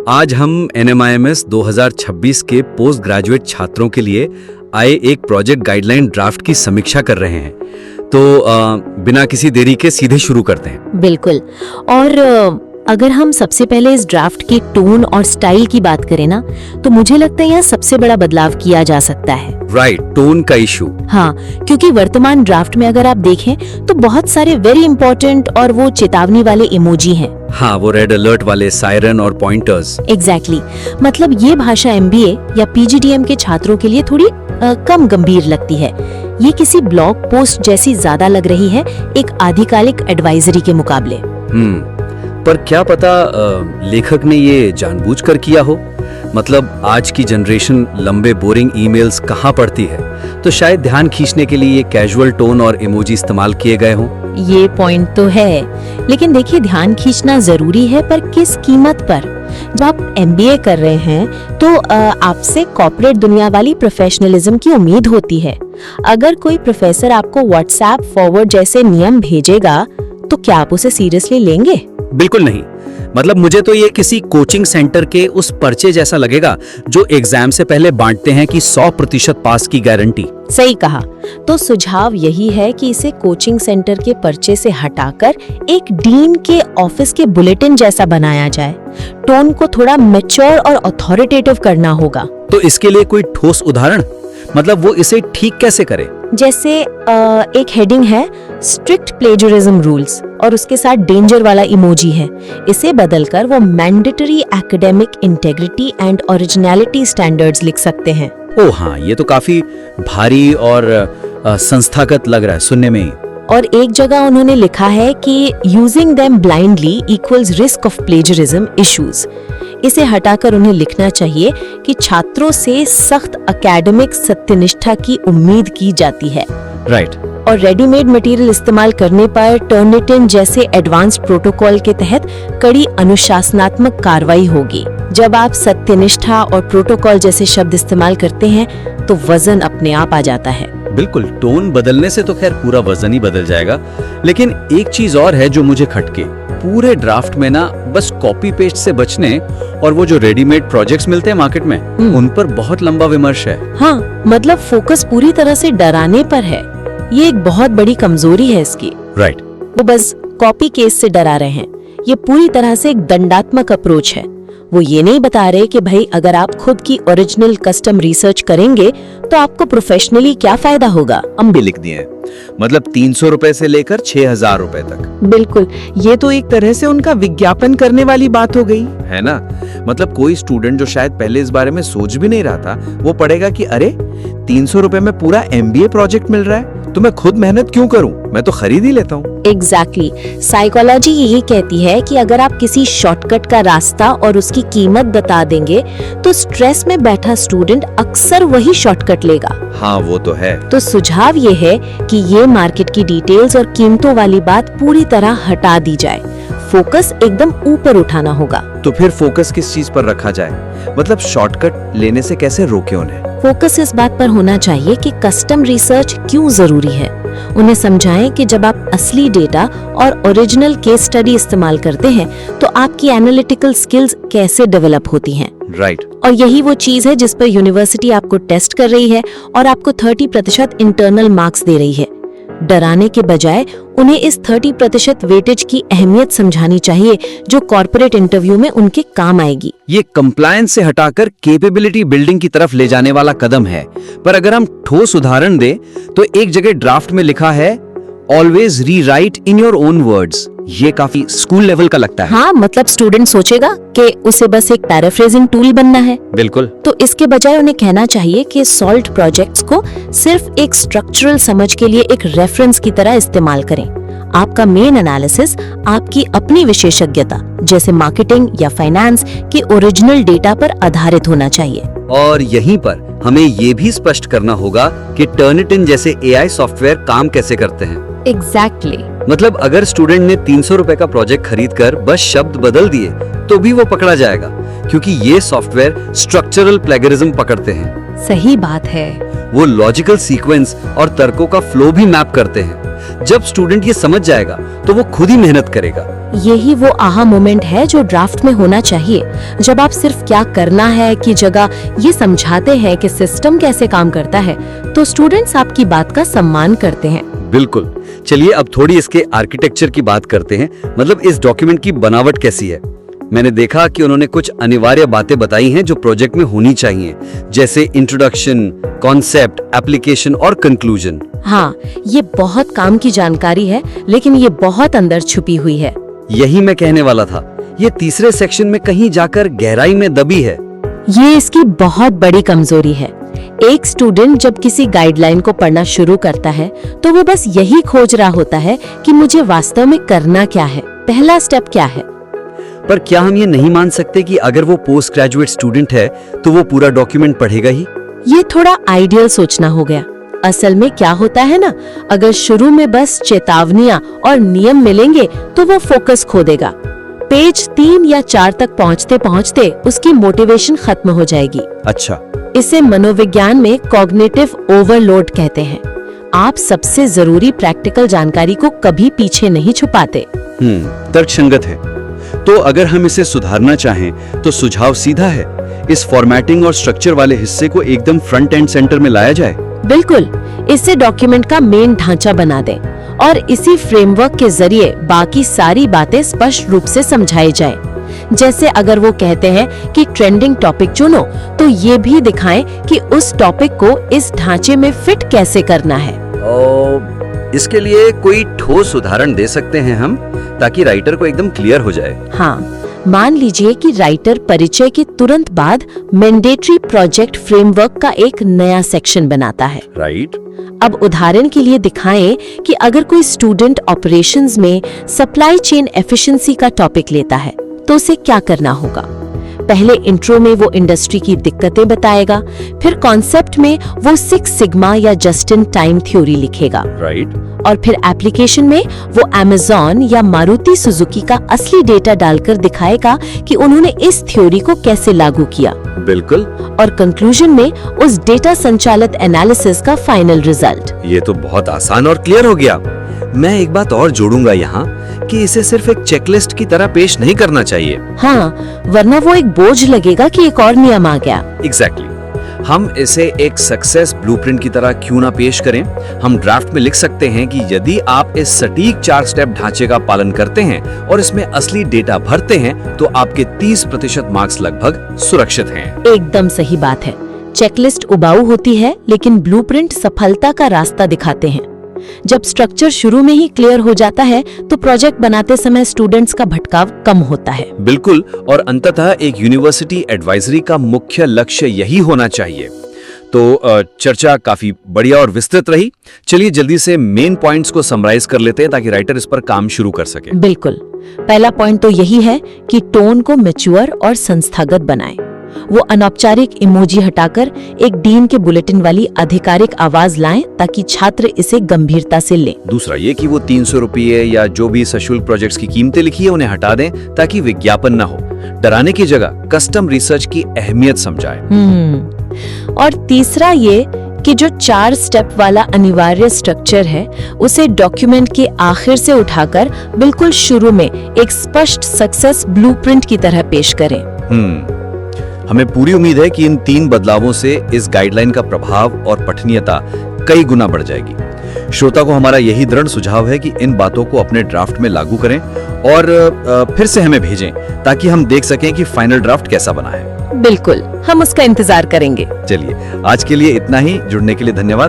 आज हम NMIMS 2026 के पोस्ट ग्रेजुएट छात्रों के लिए आए एक प्रोजेक्ट गाइडलाइन ड्राफ्ट की समीक्षा कर रहे हैं। तो बिना किसी देरी के सीधे शुरू करते हैं। बिल्कुल। और अगर हम सबसे पहले इस ड्राफ्ट की टोन और स्टाइल की बात करें ना, तो मुझे लगता है यहाँ सबसे बड़ा बदलाव किया जा सकता है। राइट, टोन का इशू। हाँ, क्योंकि वर्तमान ड्राफ्ट में अगर आप देखें तो बहुत सारे वेरी इंपॉर्टेंट और वो चेतावनी वाले इमोजी हैं। हाँ, वो रेड अलर्ट वाले सायरन और पॉइंटर्स। एग्जैक्टली। मतलब ये भाषा MBA या PGDM के छात्रों के लिए थोड़ी कम गंभीर लगती है। ये किसी ब्लॉग पोस्ट जैसी ज्यादा लग रही है, एक आधिकारिक एडवाइजरी के मुकाबले। पर क्या पता लेखक ने ये जानबूझकर किया हो। मतलब आज की जनरेशन लंबे बोरिंग ईमेल्स कहाँ पढ़ती है, तो शायद ध्यान खींचने के लिए ये कैजुअल टोन और इमोजी इस्तेमाल किए गए हों। ये पॉइंट तो है, लेकिन देखिए ध्यान खींचना जरूरी है, पर किस कीमत पर? जब आप MBA कर रहे हैं तो आपसे कॉर्पोरेट दुनिया वाली प्रोफेशनलिज्म की उम्मीद होती है। अगर कोई प्रोफेसर आपको व्हाट्सएप फॉरवर्ड जैसे नियम भेजेगा तो क्या आप उसे सीरियसली लेंगे? बिल्कुल नहीं। मतलब मुझे तो ये किसी कोचिंग सेंटर के उस पर्चे जैसा लगेगा जो एग्जाम से पहले बांटते हैं कि 100% पास की गारंटी। सही कहा। तो सुझाव यही है कि इसे कोचिंग सेंटर के पर्चे से हटाकर एक डीन के ऑफिस के बुलेटिन जैसा बनाया जाए। टोन को थोड़ा मैच्योर और अथॉरिटेटिव करना होगा। तो इसके लिए कोई ठोस उदाहरण? मतलब वो इसे ठीक कैसे करे? जैसे एक हेडिंग है स्ट्रिक्ट प्लेजरिज्म रूल्स और उसके साथ डेंजर वाला इमोजी है। इसे बदलकर वो mandatory academic integrity and originality standards लिख सकते हैं। ओह हाँ, ये तो काफी भारी और संस्थागत लग रहा है सुनने में ही। और एक जगह उन्होंने लिखा है कि using them blindly equals risk of plagiarism issues. इसे हटाकर उन्हें लिखना चाहिए कि छात्रों से सख्त एकेडमिक सत्यनिष्ठा की उम्मीद की जाती है। राइट। और रेडीमेड मटेरियल इस्तेमाल करने पर टर्निटिन जैसे एडवांस्ड प्रोटोकॉल के तहत कड़ी अनुशासनात्मक कार्रवाई होगी। जब आप सत्यनिष्ठा और प्रोटोकॉल जैसे शब्द इस्तेमाल करते हैं तो वजन अपने आप आ जाता है। बिल्कुल, टोन बदलने से तो खैर पूरा वजन ही बदल जाएगा। लेकिन एक चीज और है जो मुझे खटके। पूरे ड्राफ्ट में ना बस कॉपी पेस्ट से बचने और वो जो रेडीमेड प्रोजेक्ट्स मिलते हैं मार्केट में, उन पर बहुत लंबा विमर्श है। हाँ, मतलब फोकस पूरी तरह से डराने पर है। ये एक बहुत बड़ी कमजोरी है इसकी। राइट। वो बस कॉपी केस से डरा रहे हैं। ये पूरी तरह से एक दंडात्मक अप्रोच है। वो ये नहीं बता रहे कि भाई अगर आप खुद की ओरिजिनल कस्टम रिसर्च करेंगे तो आपको प्रोफेशनली क्या फायदा होगा। हम भी लिख दिए, मतलब 300 रुपए से लेकर 6000 रुपए तक। बिल्कुल, ये तो एक तरह से उनका विज्ञापन करने वाली बात हो गई है ना। मतलब कोई स्टूडेंट जो शायद पहले इस बारे में सोच भी नहीं रहा था, वो पढ़ेगा कि अरे 300 रुपए में पूरा MBA प्रोजेक्ट मिल रहा है, तो मैं खुद मेहनत क्यों करूं, मैं तो खरीद ही लेता हूं। एग्जैक्टली। साइकोलॉजी यही कहती है कि अगर आप किसी शॉर्टकट का रास्ता और उसकी कीमत बता देंगे तो स्ट्रेस में बैठा स्टूडेंट अक्सर वही शॉर्टकट लेगा। हाँ, वो तो है। तो सुझाव ये है कि ये मार्केट की डिटेल्स और कीमतों वाली बात पूरी तरह हटा दी जाए। फोकस एकदम ऊपर उठाना होगा। तो फिर फोकस किस चीज पर रखा जाए? मतलब शॉर्टकट लेने से कैसे रोके उन्हें? फोकस इस बात पर होना चाहिए कि कस्टम रिसर्च क्यों जरूरी है। उन्हें समझाएं कि जब आप असली डेटा और ओरिजिनल केस स्टडी इस्तेमाल करते हैं तो आपकी एनालिटिकल स्किल्स कैसे डेवलप होती हैं। राइट। और यही वो चीज है जिस पर यूनिवर्सिटी आपको टेस्ट कर रही है और आपको 30% इंटरनल मार्क्स दे रही है। डराने के बजाय उन्हें इस 30% वेटेज की अहमियत समझानी चाहिए जो कॉर्पोरेट इंटरव्यू में उनके काम आएगी। ये कंप्लायंस से हटाकर कैपेबिलिटी बिल्डिंग की तरफ ले जाने वाला कदम है। पर अगर हम ठोस उदाहरण दें तो एक जगह ड्राफ्ट में लिखा है always rewrite in your own words. ये काफी स्कूल लेवल का लगता है। हाँ, मतलब स्टूडेंट सोचेगा कि उसे बस एक पैराफ्रेजिंग टूल बनना है। बिल्कुल। तो इसके बजाय उन्हें कहना चाहिए कि सॉल्ट प्रोजेक्ट्स को सिर्फ एक स्ट्रक्चरल समझ के लिए एक रेफरेंस की तरह इस्तेमाल करें। आपका मेन एनालिसिस आपकी अपनी विशेषज्ञता जैसे मार्केटिंग या फाइनेंस के ओरिजिनल डेटा पर आधारित होना चाहिए। और यहीं पर हमें ये भी स्पष्ट करना होगा कि टर्निटिन जैसे AI सॉफ्टवेयर काम कैसे करते हैं। एग्जैक्टली। मतलब अगर स्टूडेंट ने 300 रुपए का प्रोजेक्ट खरीद कर बस शब्द बदल दिए तो भी वो पकड़ा जाएगा, क्योंकि ये सॉफ्टवेयर स्ट्रक्चरल प्लेगरिज्म पकड़ते हैं। सही बात है। वो लॉजिकल सीक्वेंस और तर्कों का फ्लो भी मैप करते हैं। जब स्टूडेंट ये समझ जाएगा तो वो खुद ही मेहनत करेगा यही वो आहा मोमेंट है जो ड्राफ्ट में होना चाहिए, जब आप सिर्फ क्या करना है की जगह ये समझाते हैं कि सिस्टम कैसे काम करता है, तो स्टूडेंट्स आपकी बात का सम्मान करते हैं। बिल्कुल। चलिए अब थोड़ी इसके आर्किटेक्चर की बात करते हैं, मतलब इस डॉक्यूमेंट की बनावट कैसी है। मैंने देखा कि उन्होंने कुछ अनिवार्य बातें बताई हैं जो प्रोजेक्ट में होनी चाहिए, जैसे इंट्रोडक्शन, कॉन्सेप्ट, एप्लीकेशन और कंक्लूजन। हाँ, ये बहुत काम की जानकारी है, लेकिन ये बहुत अंदर छुपी हुई है। यही मैं कहने वाला था, ये तीसरे सेक्शन में कहीं जाकर गहराई में दबी है। ये इसकी बहुत बड़ी कमजोरी है। एक स्टूडेंट जब किसी गाइडलाइन को पढ़ना शुरू करता है तो वो बस यही खोज रहा होता है कि मुझे वास्तव में करना क्या है, पहला स्टेप क्या है। पर क्या हम ये नहीं मान सकते कि अगर वो पोस्ट ग्रेजुएट स्टूडेंट है तो वो पूरा डॉक्यूमेंट पढ़ेगा ही? ये थोड़ा आइडियल सोचना हो गया। असल में क्या होता है ना, अगर शुरू में बस चेतावनियां और नियम मिलेंगे तो वो फोकस खो देगा। पेज 3 या 4 तक पहुंचते पहुंचते उसकी मोटिवेशन खत्म हो जाएगी। अच्छा। इसे मनोविज्ञान में कॉग्निटिव ओवरलोड कहते हैं। आप सबसे जरूरी प्रैक्टिकल जानकारी को कभी पीछे नहीं छुपाते। तर्कसंगत है। तो अगर हम इसे सुधारना चाहें तो सुझाव सीधा है, इस फॉर्मेटिंग और स्ट्रक्चर वाले हिस्से को एकदम फ्रंट एंड सेंटर में लाया जाए। बिल्कुल, इससे डॉक्यूमेंट का मेन ढांचा बना दें और इसी फ्रेमवर्क के जरिए बाकी सारी बातें स्पष्ट रूप से समझाई जाए। जैसे अगर वो कहते हैं कि ट्रेंडिंग टॉपिक चुनो, तो ये भी दिखाएं कि उस टॉपिक को इस ढांचे में फिट कैसे करना है। इसके लिए कोई ठोस उदाहरण दे सकते हैं हम, ताकि राइटर को एकदम क्लियर हो जाए। हाँ, मान लीजिए कि राइटर परिचय के तुरंत बाद मैंडेटरी प्रोजेक्ट फ्रेमवर्क का एक नया सेक्शन बनाता है। राइट। अब उदाहरण के लिए दिखाएं कि अगर कोई स्टूडेंट ऑपरेशंस में सप्लाई चेन एफिशिएंसी का टॉपिक लेता है तो उसे क्या करना होगा। पहले इंट्रो में वो इंडस्ट्री की दिक्कतें बताएगा, फिर कॉन्सेप्ट में वो 6 सिग्मा या जस्ट इन टाइम थ्योरी लिखेगा। राइट। और फिर एप्लीकेशन में वो अमेज़न या मारुति सुजुकी का असली डेटा डालकर दिखाएगा कि उन्होंने इस थ्योरी को कैसे लागू किया। बिल्कुल। और कंक्लूजन में उस डेटा संचालित एनालिसिस का फाइनल रिजल्ट। ये तो बहुत आसान और क्लियर हो गया। मैं एक बात और जोड़ूंगा यहाँ कि इसे सिर्फ एक चेकलिस्ट की तरह पेश नहीं करना चाहिए। हाँ, वरना वो एक बोझ लगेगा कि एक और नियम आ गया। एग्जैक्टली। हम इसे एक सक्सेस ब्लूप्रिंट की तरह क्यों ना पेश करें। हम ड्राफ्ट में लिख सकते हैं कि यदि आप इस सटीक 4 स्टेप ढांचे का पालन करते हैं और इसमें असली डेटा भरते हैं तो आपके 30% मार्क्स लगभग सुरक्षित हैं। एकदम सही बात है। चेकलिस्ट उबाऊ होती है, लेकिन ब्लूप्रिंट सफलता का रास्ता दिखाते हैं। जब स्ट्रक्चर शुरू में ही क्लियर हो जाता है तो प्रोजेक्ट बनाते समय स्टूडेंट्स का भटकाव कम होता है। बिल्कुल। और अंततः एक यूनिवर्सिटी एडवाइजरी का मुख्य लक्ष्य यही होना चाहिए। तो चर्चा काफी बढ़िया और विस्तृत रही। चलिए जल्दी से मेन पॉइंट्स को समराइज कर लेते हैं ताकि राइटर इस पर काम शुरू कर सके। बिल्कुल। पहला पॉइंट तो यही है कि टोन को मैच्योर और संस्थागत बनाएं। वो अनौपचारिक इमोजी हटाकर एक डीन के बुलेटिन वाली आधिकारिक आवाज लाएं ताकि छात्र इसे गंभीरता से लें। दूसरा ये कि वो 300 रुपये या जो भी सशुल्क प्रोजेक्ट्स की कीमतें लिखी है उन्हें हटा दें ताकि विज्ञापन न हो। डराने की जगह कस्टम रिसर्च की अहमियत समझाएं। और तीसरा ये कि जो 4 स्टेप वाला अनिवार्य स्ट्रक्चर है उसे डॉक्यूमेंट के आखिर से उठाकर बिल्कुल शुरू में एक स्पष्ट सक्सेस ब्लूप्रिंट की तरह पेश करें। हमें पूरी उम्मीद है कि इन 3 बदलावों से इस गाइडलाइन का प्रभाव और पठनीयता कई गुना बढ़ जाएगी। श्रोता को हमारा यही दृढ़ सुझाव है कि इन बातों को अपने ड्राफ्ट में लागू करें और फिर से हमें भेजें ताकि हम देख सकें कि फाइनल ड्राफ्ट कैसा बना है। बिल्कुल, हम उसका इंतजार करेंगे। चलिए आज के लिए इतना ही। जुड़ने के लिए धन्यवाद।